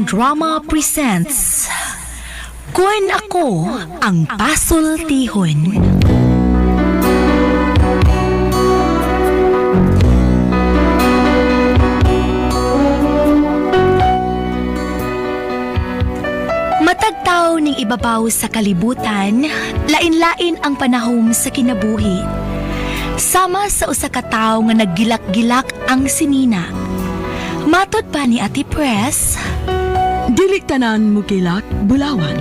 Drama presents Kun Ako Ang Pasultihon. Matagtaw ning ibabaw sa kalibutan, lain-lain ang panahom sa kinabuhi. Sama sa usa ka tawo nga naggilak-gilak ang sinina. Matod pa ni Ate Press, dili tanan mo kilak, bulawan.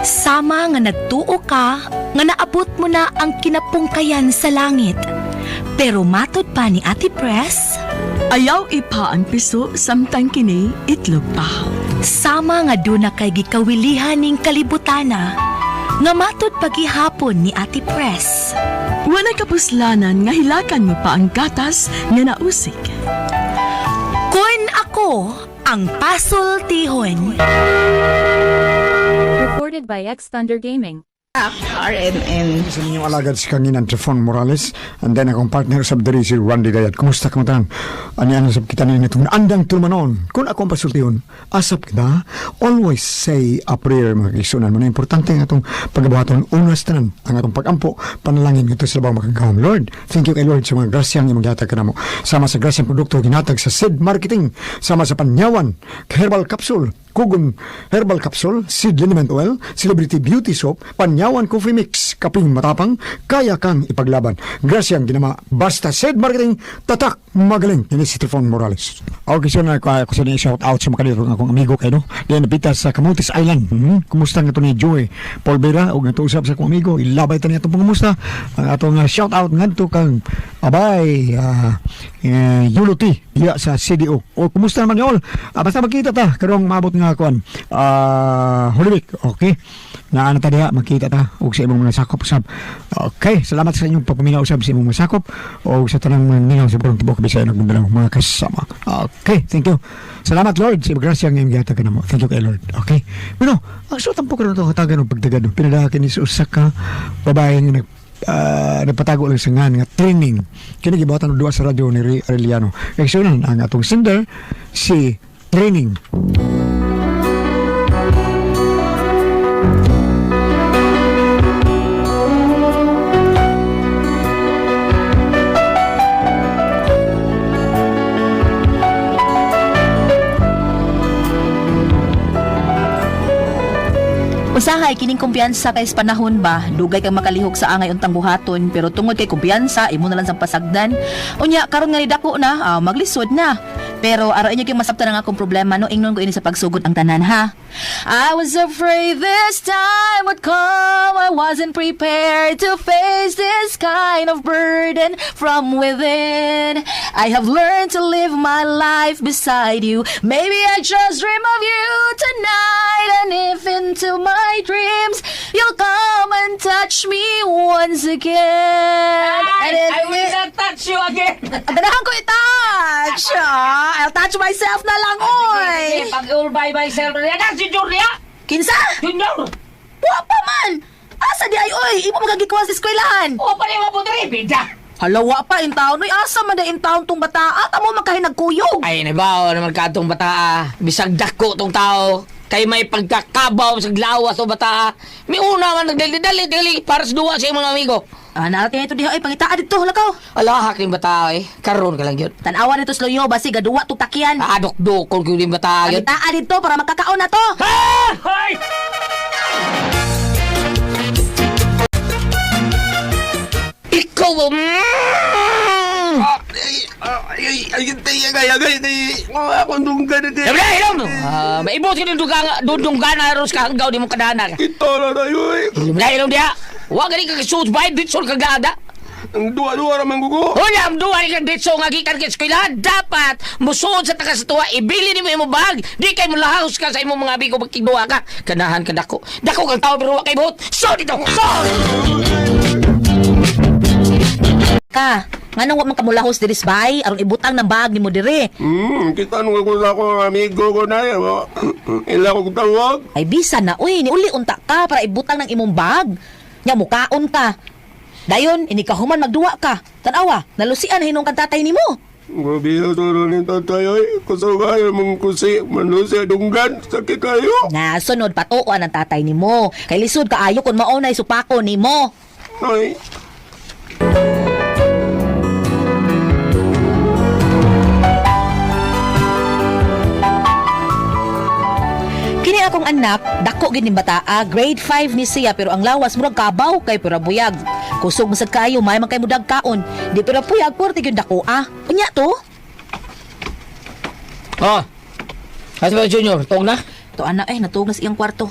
sama nga nagtuo ka nga naabot mo na ang kinapungkayan sa langit. Pero matod pa ni Ate Press, Ayaw ipa ang piso samtang kini itlog pa. sama nga duna kay gikawilihan ning kalibutana, nga matod pagihapon ni Ate Press. Wala kapuslanan nga hilakan mo pa ang gatas nga nausik. Kun Ako Ang Pasultihon. Recorded by X Thunder Gaming. RMN. Sa ninyong alagad si Kanginan Trifon Morales, and then akong partner sa diri si Randy Gayat. Kumusta ka mo tanan? Ano sab kita nila itong andang tulmanon. Kung akong pasultihon, asap kita, always say a prayer mga kaisunan. Muna importante nga itong pagkabuhaton, unas tanan, ang atong pagampo, panalangin ito sa labang makagawang. Lord, thank you kay Lord sa mga grasyang imong gihatag ka na mo. Sama sa grasyang produkto ginatag sa Sid Marketing, sama sa Panyawan, Herbal Capsule, Kugon Herbal Capsule, Seed Liniment Oil, Celebrity Beauty Soap, Panyawan Coffee Mix, kaping matapang, kaya kang ipaglaban. Grasyang ginama, basta Seed Marketing, tatak, magaling. Ini si Trifon Morales. Okay, so na ako sa niya shout out sa mga kalirong akong amigo kayo, no? Diyan napita sa Camotes Island. Kumusta nga ito ni Joey Polvera, o nga ito usap sa akong amigo, ilabay ito niya itong pangumusta. Ang atong shout out nga ito kang abay, Yulo T, iya sa CDO. O kumusta naman yun? Basta magkita ta, karong maabot nga kuan Holy Week, okay? Na ano ta diha, magkita ta og sa imong mga sakop usab. Okay, salamat sa inyong pagpaminaw usab sa imong mga sakop o sa tanang minaw sa burong tibok Bisaya ug Mindanao mga kasama. Okay, thank you. Salamat Lord sa grasya nga imong gihatag kanamo. Thank you kay Lord. Okay. Pero so tampo ko to hatagan og pagtagad. Pinadakin ni sa usa ka babae nga nagpatago lang sa nga training. Kini gibuhatan og duwa sa radyo ni Aureliano. Kay sunan ang atong sender si Training. Usahay kining kumpiyansa kay panahon ba, dugay kang makalihok sa angay untang buhaton, pero tungod kay kumpiyansa imo na lang sang pasagdan. Unya karon nga ni dako na, maglisod na. Pero araw inyo kay masabtan ang akong problema no ingnon ko ini sa pagsugod ang tanan ha. I was afraid this time would come. I wasn't prepared to face this kind of burden from within. I have learned to live my life beside you. Maybe I just dream of you tonight, and if into my dreams you'll come and touch me once again. I will not touch you again. Ganahan ko i-touch. I'll touch myself na lang, oy. Pag-ulbay myself na yan, si Julia. Kinsa? Junior. Wa pa man. Asa di ay, oy. Imo magagikuha sa eskwelahan. O pa rin mo po dali, bida. Halawa pa in town. Oy, asa man na in town tong bata. At amo makahinagkuyog. Ay, nabaw naman ka itong bata. Bisag dako tong tao. Kay may pagkakabaw sa lawas o bata. May una man nagdali-dali para sa duwa sa mga amigo. Natin ito diha, oy. Pangitaan dito, lakaw. Alahak yung bata eh. Karoon ka lang yun. Tanawan nito sloyo, basi gaduwa tong takyan. Adok-dokol ko yung bata yun. Pangitaan dito para magkakaon na to. Ah! Hoy! Ikaw maibot ka dundong gana aros ka hanggaw di mo kadana. Ito na tayo eh. Ilum dia. Wa gani ka suit bay ditson ka gada. Ang duwa-duwa naman gugo. Unya am duwa ka ditson nga gikan ka eskwela dapat musuod sa taga sa tuwa ibili ni mo imong bag. Di kay mo lahos ka sa imong mga amigo magkigduwa ka. Kanahan ka dako. Dako kang tao pero wa kay buot. So dito. So. Ka, nganong wa man kamulahos diris bay aron ibutang ng bag nimo dire. Kita nung ako sa akong amigo ko na yan. Ila ko tawag. Ay bisa na uy, ni uli unta ka para ibutang ng imong bag. Nya mukaon ka. Dayon, ini ka human magduwa ka. Tanawa, nalusian hinong kan tatay nimo. Grabe turo ni tatay ay. Kasagayan mong kusi. Manusi dunggan. Sakit kayo. Na sunod patuan ang tatay nimo. Kay lisod kaayo kun maunay supako nimo. Ay. Kini akong anak, dako gid ni bataa, grade 5 ni siya pero ang lawas murag kabaw kay pura buyag. Kusog masag kayo, may man kay mudag kaon. Di pura puyag porte gyud dako ah. Unya to? Oh. Kasi ba, Junior? Tong na? To anak natugnas iyang kwarto.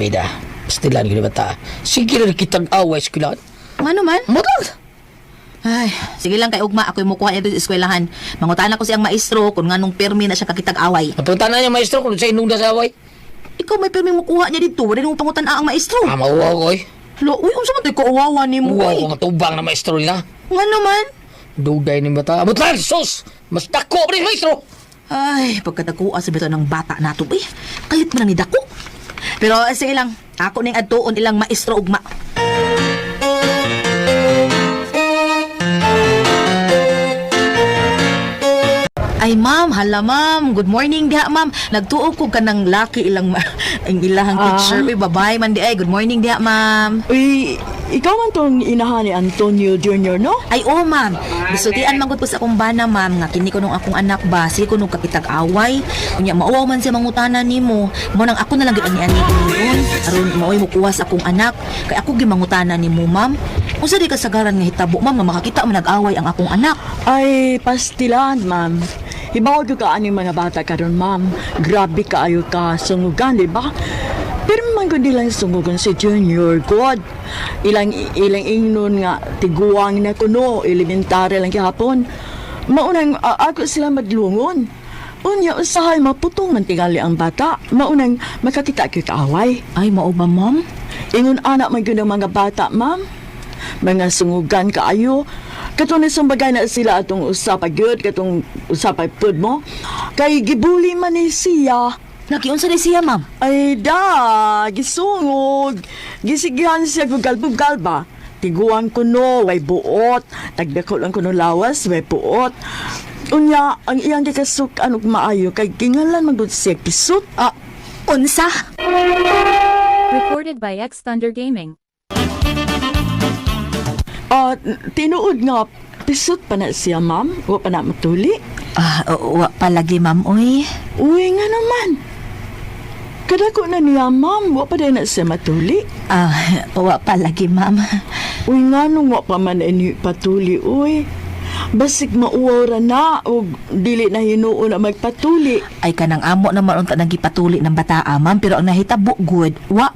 Bida. Pastilan ko ba ta? Sige na kitang away, eskwelahan. Ano man? Mudag! Ay, sige lang kay ugma ako'y mukuha niya sa eskwelahan. Mangutan ako siyang maestro kung nganong permi na siya kakitag away. Napunta na niya, maestro, kung sa inunda sa away. Ikaw may permi mukuha niya dito, wala nang pangutan ang maestro. Mauwaw ko eh. Lo, uy, unsa man tay ko uwawa nimo? Uwaw Uy. ko matubang na maestro nila. Nga naman. Dugay ni bata. Abot lang, sus! Mas dako pa rin, maestro! Ay, pagkatakuha sa bito ng bata nato, eh. Kalit mo nang idako. Pero sige lang, ako ning adtuon ilang maestro ugma. Ay ma'am, hala ma'am, good morning diha ma'am. Nagtuog ko ka ng laki ilang ang ilahang teacher. Uy, babae man di ay. Good morning diha ma'am. Uy, ikaw man tong inahan ni Antonio Jr., no? Ay oo ma'am, bisutian magud ko sa akong bana ma'am nga kini ko nung akong anak ba, sige ko nung kakitag away. Unya mauwaw man siya mangutanan nimo. Mo nang ako na lang gid ani niyon. Aron maoy mukuwas akong anak. Kay ako gi mangutanan nimo ma'am. Unsa di kasagaran nga hitabo ma'am nga makakita man nag-away ang akong anak? Ay, pastilan, ma'am. Hibaw ko ka aning mga bata karon, ma'am. Grabe kaayo ka sungugan, di ba? Pero man ko nilang sungugan si Junior, God. Ilang ingnon nga tiguang na kuno, elementary lang kahapon. Maunang ako sila madlungon. Unya usahay maputong man tingali ang bata. Maunang makakita kay kaaway. Ay mao ba ma'am? Ingon anak man gyud ang mga bata, ma'am. Mga sungugan kaayo. Katong sumbagay na sila atong usapay gyud katong usapay pud mo. Kay gibuli man ni siya. Nakiunsa ni siya ma'am? Ay da, gisungog. Gisigyan siya gugal-bugal ba? Tiguan ko no, way buot. Tagdako lang ko no lawas, way buot. Unya, ang iyang gikasuk anong maayo kay gingalan magud siya kisut. Unsa? Recorded by X Thunder Gaming. Tinuod nga, pisot pa na siya, ma'am. Wa pa na matuli. Wa palagi ma'am oy. Uy, nga naman. Kadako na niya, ma'am. Wa pa din na siya matuli. Wa palagi ma'am. Uy, nga nung wa pa man ini patuli, uy. Basig mauwara na o dili na hinuon na magpatuli. Ay kanang amo naman unta nang gipatuli ng bataa ma'am pero ang nahitabo good wa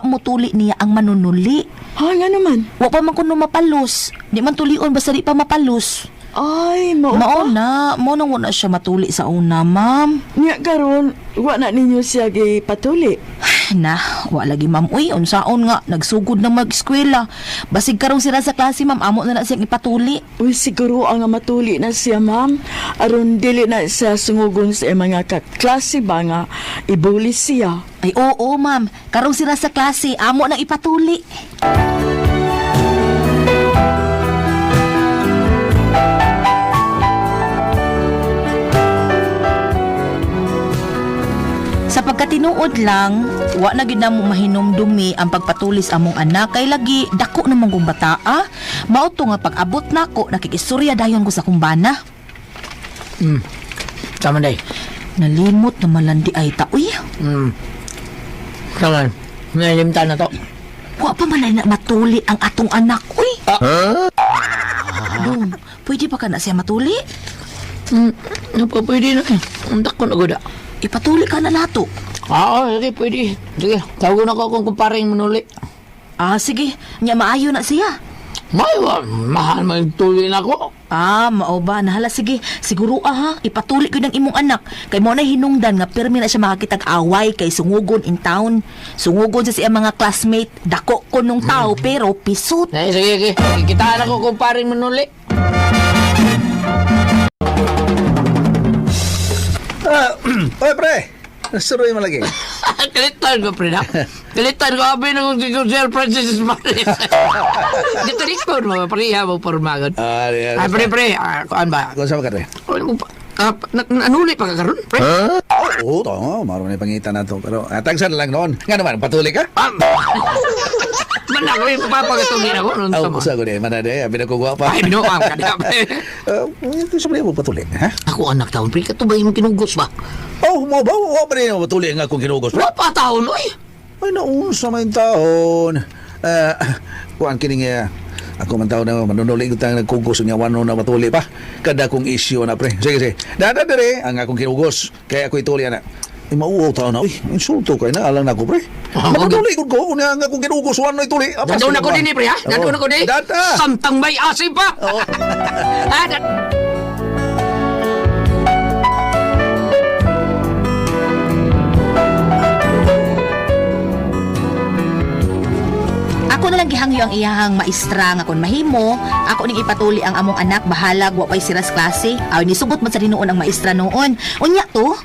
mo tuli niya ang manunuli. Ha, nga naman. Wa pa man kuno mapalos. Di man tulion basta di pa mapalos. Ay, mao Mao na siya matuli sa una ma'am. Nya karon, wa na ninyo siya gipatuli. Na, wa lagi ma'am. Uy, unsaon nga nagsugod na mag-eskwela. Basig karong sila sa klase ma'am amo na siyang ipatuli. Uy, siguro ang matuli na siya, ma'am. Aron dili na siya sungugon sa mga kaklase ba nga ibuli siya. Ay oo ma'am, karong sila sa klase amo nang ipatuli. Sa pagkatinuod lang, wa na gid namo mahinumdumi ang pagpatulis among anak kay lagi dako namang kong bataa. Mao to nga pag-abot nako nakikistorya dayon ko sa kumbana. Tama day. Nalimot na malandi ay ta uy. Kaman, nalimta na to. Wa pa man na matuli ang atong anak uy. Dong, pwede pa ka na siya matuli? Pwede na eh. Ang dako na guda. Ipatuli ka na nato. Sige, pwede. Sige, tawag na ko kung kumparing manuli. Sige. Nya maayo na siya. Mahal man tuloy na ko. Mao ba? Nahala, sige. Siguro ha. Ipatuli ko ng imong anak. Kay mo na hinungdan nga permi na siya makakitag away kay sungugon in town. Sungugon sa siya mga classmate. Dako ko nung tao pero pisot. Sige. Kita na ko kumparing manuli. Oy, pre! Suroy mo lagi. Kalitan ko, pre, na. Kalitan ko, abay na kung Sir Francis Maris. Dito rikon, mga pareha mo pormagon. Ay, pre, kuan ba? Kung saan ka rin? Ano pa? Anuli pa ka karon, pre? Oo, to. Maroon na pangitan na to. Pero tagsan lang noon. Nga naman, patuloy ka? Man ako yung papagatungin ako. Nung Oh, tama. usa ko di. Mana di. Abi na ko guwapa. Ay, binuang ka na, pre. Ito sa mo patuloy, ha? Ako anak taon, pre, katubay mo kinugos ba? Oh, mo ba? Wa pa rin patuloy nga kung kinugos. Wala pa taon, oy. Ay, naunsa man taon. Kuan kining ako man taon na manunulig ko tang nagkugos niya wano na matuli pa. Kada kong issue na pre. Sige. Dada dire ang akong kinugos. Kaya ako ituloy na. Ay, mauwaw taon na. Uy, insulto kayo na. Alang na ako, pre. Manunulig ko. Unya nga akong kinugos wano ituloy. Nandoon ako din, pre, ha? Nandoon ako din. Dada. Samtang may asim pa. Ah, Ako na lang gihangyo ang iyahang maestra nga kon mahimo, ako ning ipatuli ang among anak bahalag wa pay siras klase. Aw ni sugot man sa dinuon ang maestra noon. Unya to.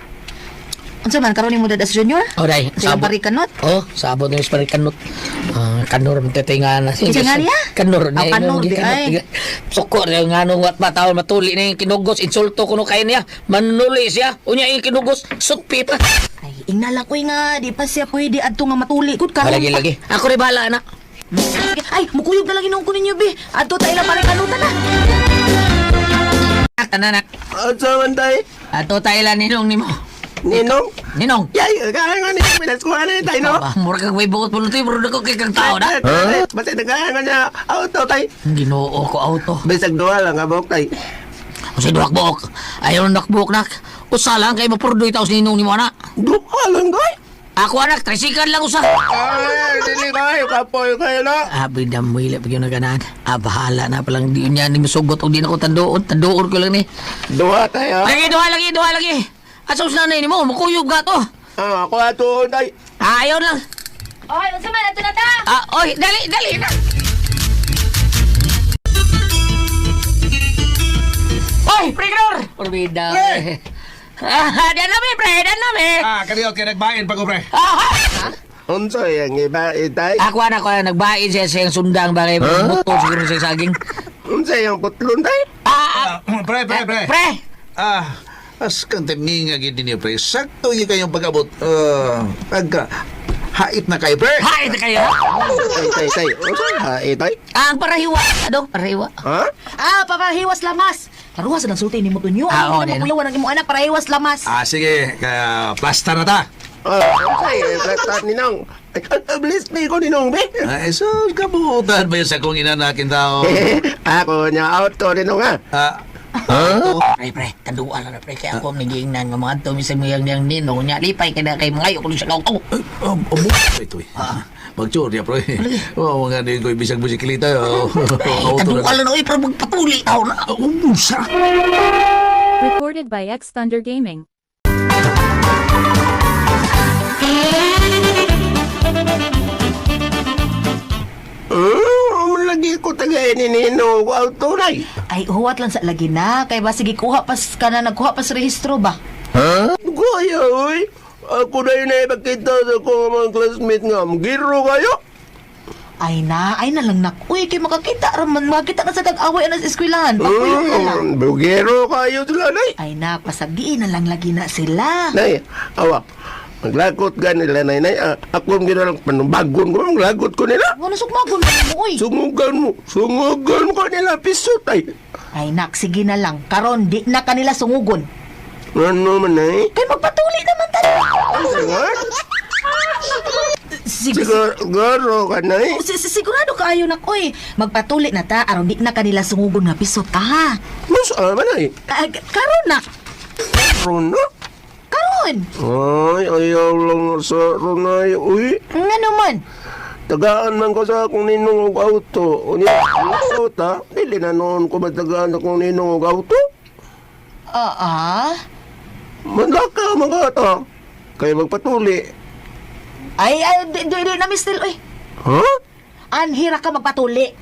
Unsa man karon nimo dadas junior? Oray, Sa parikanot. Oh, sabot ng parikanot. Kanor tetinga na. Kinsa nga niya? Kanor Ah, kanor di ay. Suko na yung anong wat mataon matuli na yung kinugos. Insulto ko no kaya niya. Manuli siya. Unya yung kinugos. Sukpi pa. Ay, ingala ko nga di pa siya pwede adto nga matuli kud karon. Lagi. Ako rin bahala na. Ay, mukuyog na lang inong ko ninyo bi. Adto ta ila parikanutan na. Tananak. At sa man tayo? Ato tayo lang ninong nimo. Ninong? Ninong. Yay, kaya nga niya, pinaskuha na tayo, no? Mura kang may bukot pulo tayo. Mura ko kay kang tao na. Basta nagkaya nga niya, auto tayo. Ginoo ko auto. Bisag doha lang, abok tayo. Kasi duwak-buok. Ayaw nakbuok nak. Usa lang kay mapurdoy taos ninong nimo na. Doha lang, tayo. Ako anak, trisikan lang usa. Ay, dili kayo, kapoy kayo na. Abi na mo ila pagyo na ganan. Bahala na palang di niya ni masugot o di na ko tandoon ko lang ni. Doha tayo. Duha lagi. Asos na ni mo, makuyog ka to. Ako ato, tayo. Ayaw lang. Oy, unsa man adto na ta? Oy, dali na. Oy, pregor. Orbida. Dan nami. Kaniyot kaya nagbain pag pre. Unsa yung iba, itay? Ako anak ko nagbain siya sa sundang bagay motor siguro sa saging. Unsa yung putlon, tayo? Pre. Pre. As kang timinga gid ni pre. Sakto yung kayong pag-abot. Pagka hait na kay pre. Hay na kayo. Tay. Unsa, itay? Ang parahiwa. Ano? Parahiwa. Ha? Papahiwas lamas. Karuha sa nang sulti ni mo tunyo. Oo, Ay, din. magulawan ang imong anak para hiwas lamas. Sige. Kaya plasta na ta. Unsa yung kata ninong? Bless me ko ninong, be. Ay, so, kabutan ba yun sa kong inanakin tao? Ako niya auto ninong, ha? Pre, tanduan lang na pre. Kaya ako nagingnan ng mga tumisang mayang niyang ninong niya. Lipay ka na kay mga ayok ko sa kauto. Ito eh. Mag-chore niya, pre. Oo, nga din ko ibisag musiklita. Tanduan lang na. Uy, pero magpatuli tao na. Umusa. Recorded by X Thunder Gaming. Lagi ko tagay ni Nino ko auto, nay. Ay, huwat lang sa lagi na. Kay ba sige kuha pas ka na nagkuha pas rehistro ba? Kuya, uy. Ako na yun ay bakita sa kong mga classmate nga. Magiro kayo. Ay na lang nak. Uy, kay makakita raman. Makakita na sa tag-away na sa eskwelahan. Pagpuyog ka lang. Bugero kayo sila, nay. Ay na, pasagiin na lang lagi na sila. Nay, awa. Maglagot ka nila, nay. Ako ang ginalang panubagon ko. Maglagot ko nila. Ano sugmagon ka mo, uy? Sungugan ko nila pisot, ay. Ay nak, sige na lang. Karon, di na kanila sungugon. Ano man, nay? Kay magpatuli naman tayo. Sige, Siguro ka, nay. sigurado ka ayo nak, uy. Magpatuli na ta, aron di na kanila sungugon nga pisot ka, ha? Mas ama, nay. Karon nak. Rona? Karon. Ay, ayaw lang sa Ronay. Uy, Nga naman. tagaan man ko sa akong ninong og auto. Unya, ta, dili na noon ko matagaan akong ninong og auto. Manlaka mga ta. Kaya magpatuli. Ay, di na mistil, uy. Ha? Anhira ka magpatuli.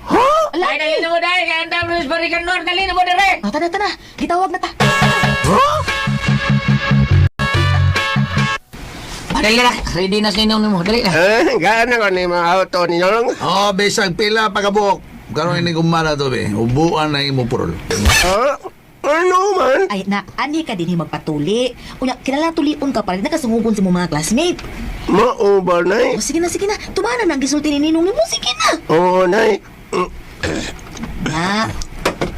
Ha? Ay, dali na mo dahil. Kaya ang dami sa Barikanor. Dali na mo dali. Tana. Gitawag na ta. Ha? Dali na. Ready na sa ninong mo. Dali na. Gana ko ni mga auto ni Nong. Oh, bisag pila pagkabuok. Karon ini kumana to be. Ubuan na imo purol. Ano man? Ay, na, ani ka din magpatuli. Unya, kinala tulion ka pa rin, nakasungugon sa mga classmate. Mao ba, Nay? O, sige na, tumana na ang gisulti ni Ninong mo, sige na. Oo, Nay. Na,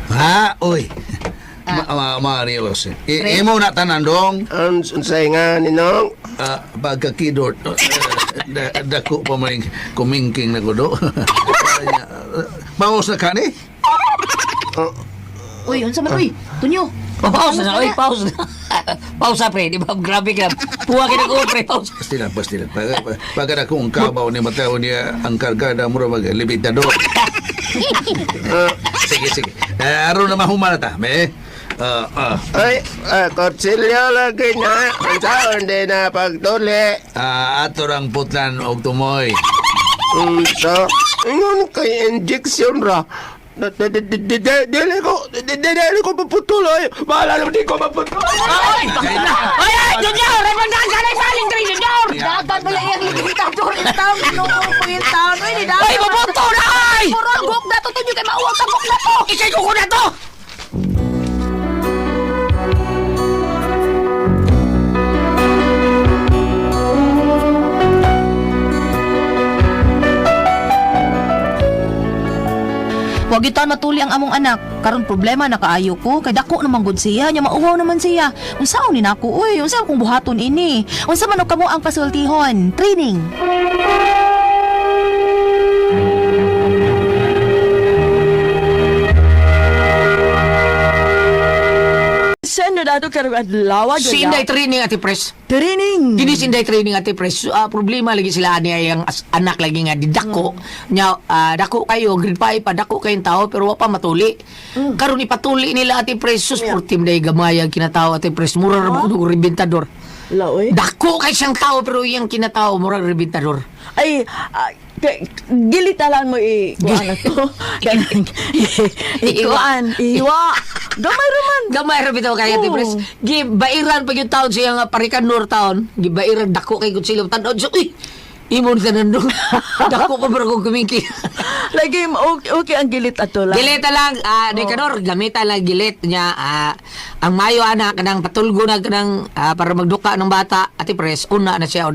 Ha, oy. Marios. Imo na tanan dong. Ang unsay nga ni Nong? Pagkakidot. Dako pa may kumingking na kudo. Paus na ka ni? uy, unsa man, uy, tunyo. Pause na. Oy, pause na. Pause pre. Di ba? Grabe ka. Puwa kita ko pre. Pause. Pastilan. Pagka akong kabaw ni matao niya ang kargada mo maglibitador. Sige. Aron na mahumana ta, me. Ay, kotsilyo lagi na. Ang taon din na pagtuli. Ato rang putlan og tumoy. So, ingon kay injection ra. Dili ko maputuloy. Bahala naman di ko maputuloy. Ay! Ay! Junior! Remandaan ka na isaling train, Junior! Dagan mo lang yung limitador, itaw, Ninong mo yung taon, uy, ni dagan. Ay! Mabuto na! Ay! Purol, gok na to, tunyo kay mauwag sa gok na to. Ikay ko na to! Wag itan matuli ang among anak. Karon problema na kaayo ko. Kay dako naman gud siya. Nya mauwaw naman siya. Unsaon ni nako uy? Unsa akong buhaton ini? Unsa man og kamo ang pasultihon? Training. Saan na dato karong adlaw? Sinday training ati pres. Training. Kini sinday training ati pres. Problema lagi sila ani ay ang anak lagi nga didako. Nya dako kayo grade 5 pa dako kayong tao pero wa pa matuli. Karon ipatuli nila ati pres sus for team day gamay ang kinatawo ati pres mura ra mo ribintador. Laoy. Dako kay siyang tao pero iyang kinatawo mura ribintador. Ay, gilitalan mo kuan na to. Ikuan, iwa. Gamay raman. Gamay ra bitaw kay ati pres. Gibairan pa yung taon siya nga parikan nor taon. Gibairan dako kay gud sila tan-od. Uy. Imon sa nandong. Dako ko pero kung kumingki. Lagi okay ang gilit ato lang. Gilit lang, Dekador, gamita lang gilit niya. Ang mayo anak, kanang patulgo na kanang para magduka ng bata, ati pres, una na siya.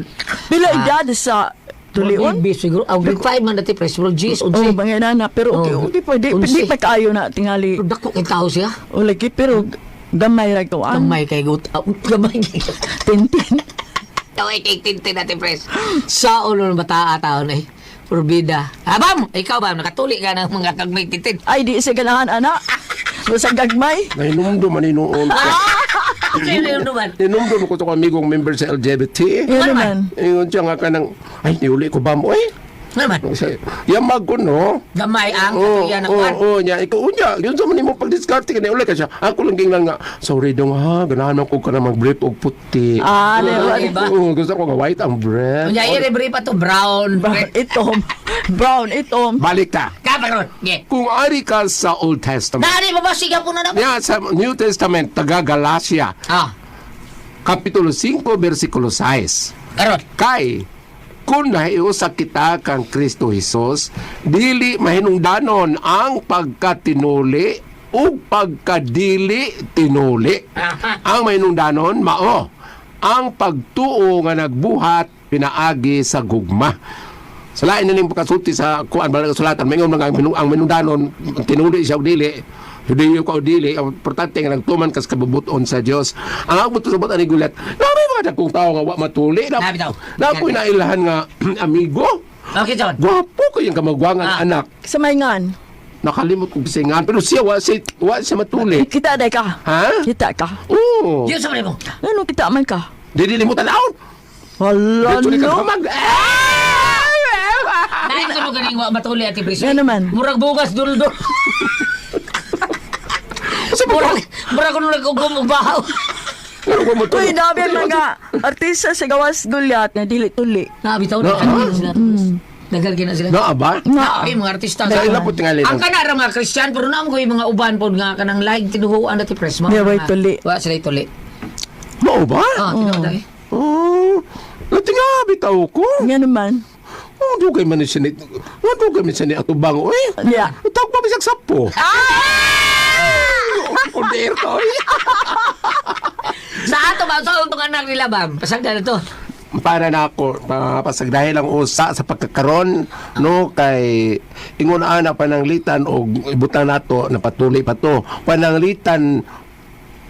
Bila edad sa tulion? Grade siguro, grade 5 man ati pres, pero G's, Oh, unsi. mga nana, pero okay pwede. Unsi. Di pa kaayo na tingali. Pero dako kay tao siya. O lagi, pero gamay ra ko ang Gamay kay gut. Gamay kay tintin. Taway kay tintin ati pres. Sa ulo ng bata taon eh. Purbida. Bam! Ikaw ba, nakatuli ka ng mga kagmay tintin. Ay, di sa ganahan, anak. Sa gagmay. Nainumdo man inuon. Sino yun naman? Inumdo ko to kamigong member sa LGBT. Yan naman. Ingon siya nga ka ng, ay, niuli ko ba mo eh? Naman? Yamag ko, no? Gamay ang Oo, katuyan ng oo, kwan. oo, niya. Ikaw, unya, yun sa man mo pag-discarte ka na uli ka siya. Ako lang gingan nga, sorry dong ha, ganahan man ko ka na mag-brief og puti. Ah, diba? Oo, gusto ko nga white ang breath. Kunya, i-rebrief pa to brown. Itom. Brown, itom. Balik ta. Kaparon. Yeah. Kung ari ka sa Old Testament, Dali, babasigan po na naman. niya sa New Testament, taga Galacia, Kapitulo 5, versikulo 6. Karon. Kay, kung nahiusa kita kang Kristo Jesus, dili mahinungdanon ang pagkatinuli o pagkadili tinuli. Ang mahinungdanon, mao, ang pagtuo nga nagbuhat pinaagi sa gugma. Sa lain na ning pagkasulti sa kuan ba sulatan, mayon nga ang mahinungdanon tinuli siya og dili. Hindi ko dili, ang importante nga nagtuman kas kabubuton sa Dios. Ang agbuto sa butan ni gulat. Nabi mga dakong tao nga wa matuli. Nabi daw. Na ko inailahan nga amigo. Okay, John. Gwapo ko yung kamagwangan anak. Sa mayngan. Nakalimot kong pisingan pero siya wa siya matuli. Kita day ka. Ha? Kita ka. Oo. Yun sa mo. Ano kita man ka? Dili mo tanaon. Hala, Dili ka no? kamag. Dahil sa mga galing matuli at ibris. Yan naman. Murag bugas, duldo. Murag ko nung nagkugumbahaw. Pero ko mo Uy, nabi mga artista sa gawas gulyat na dili tuli. Nabitaw na sila. Nagalgin na sila. Na ba? Ay, mga artista. Sa ila po tingali Ang lang. kanara mga Christian, pero naman ko yung mga uban po nga kanang like, tinuhuan na ti press. Di ba tuli? Wa sila tuli. Mao ba? Tinuhuan eh. Oh. Latinga, bitaw ko. Nga naman. Oh, dugay man siya ni... Oh, dugay man siya ni atubang. Uy, Yeah. tawag pa bisag sapo. Kunder ko. Sa ato ba? Ito ang anak nila ba? Pasagdan na to. Para na ako, pasag dahil lang usa sa pagkakaron, no, kay ingon ana pananglitan o ibutang nato, napatuloy pa to. Pananglitan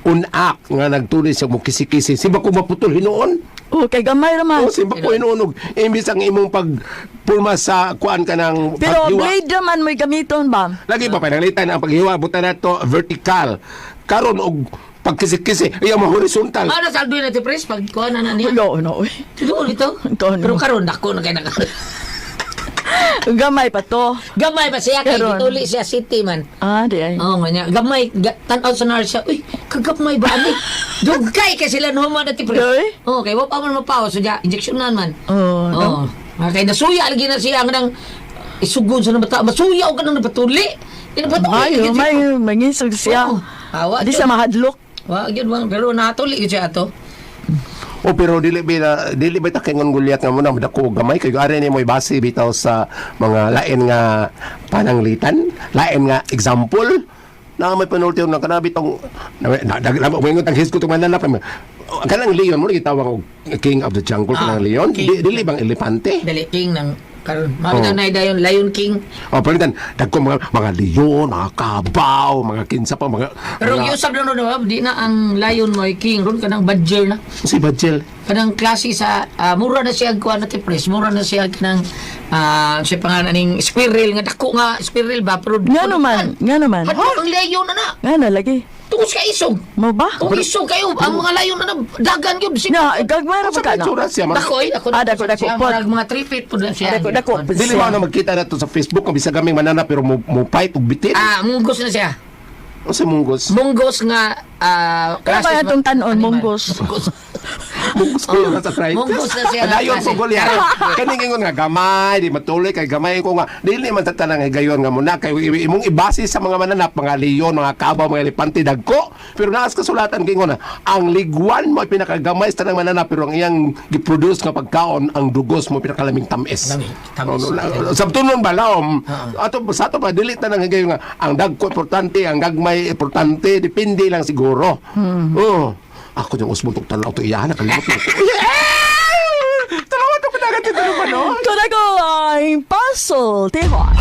unak nga nagtuloy siya mo kisi-kisi. Simba ko maputol hinoon. Okay, gamay naman. O, simba ko hinoon. Imbis ang imong pagpulma sa kuan ka ng Pero paghiwa. blade naman mo'y gamiton ba? Lagi pa pananglitan ang paghiwa, buta na to vertical. Karon og pagkisi-kisi, iya mo horizontal. Ano sa aldoy na ti Pres? Pag kuha na niya. Wala, no. Tuloy ito. Ito, no. Pero karon dako na kayo na. Gamay pa to. Gamay ba siya kay Karon. gituli siya city man. Ah, di ay. Oo nga niya. Gamay, tanaw sa nar siya. Uy, kagapmay ba ani? Dugay kay sila numan na ti Pres. Dugay? Oo, kay wa pa man mapaw so ja injeksyonan man. Oh, no. Oo. Kay nasuya lagi na siya ang nang isugon sa nabata. Masuya og kanang napatuli. Ay, may mangisog siya. Oo. Awa, Di sa mahadlok. Wa gyud man pero natuli gyud siya ato. O pero dili ba ta kingon gulyat nga mo na madako og gamay kay ari ni mo ibase bitaw sa mga lain nga pananglitan, lain nga example na may penalty na kanabi tong mo ingon tang hisgo tong mananap kanang leon mo gitawag og king of the jungle kanang leon king. dili bang elepante. Dali king ng karon. Mao na dayon Lion King. O palitan dagko mga leon, mga kabaw, mga kinsa pa mga Pero mga- yung sabi na di na ang lion mo ay king ron kanang badger na. si Bajel. Kanang klase sa mura na siya kuha na ti Pres, mura na siya kanang siya pangalan ning squirrel nga dako nga squirrel ba pero Nga naman. Nga naman. Hadlok ang lion na na. Nga na lagi. Tungos ka isog. Mo ba? Kung isog kayo, ang mga lion na dagan yun. Na, gagmay ra pa ka na. Tsura siya man. Dakoy, dako Ah, dako, siya. pot. Mga 3 feet po na siya. Dako. Dili mo na magkita na to sa Facebook kung bisa gaming manana pero mo fight og bitin. Munggos na siya. O sa munggos. Munggos nga Kaya ba itong tanon, monggos? Munggos ko yun sa fright. Munggos na siya. Dayon po gol yan. Kaning ingon nga gamay, di matuloy kay gamay ko nga. Dili man tatanang gayon nga muna kay imong ibase sa mga mananap, mga leon, mga kabaw, mga elepante dagko. Pero naas kasulatan gingon na ang liguan mo ay pinakagamay sa tanang mananap pero ang iyang giproduce nga pagkaon ang dugos mo pinakalaming tamis. Tamis. Sabtunon ba laom? Ato sa ato pa dili tanang gayon nga ang dagko importante, ang gagmay importante, depende lang siguro. Oh. Ako yung usbong tanaw to iyahan nakalimot ko. Talawa to pinagat ito naman, no? Kada ko ay puzzle, tihon.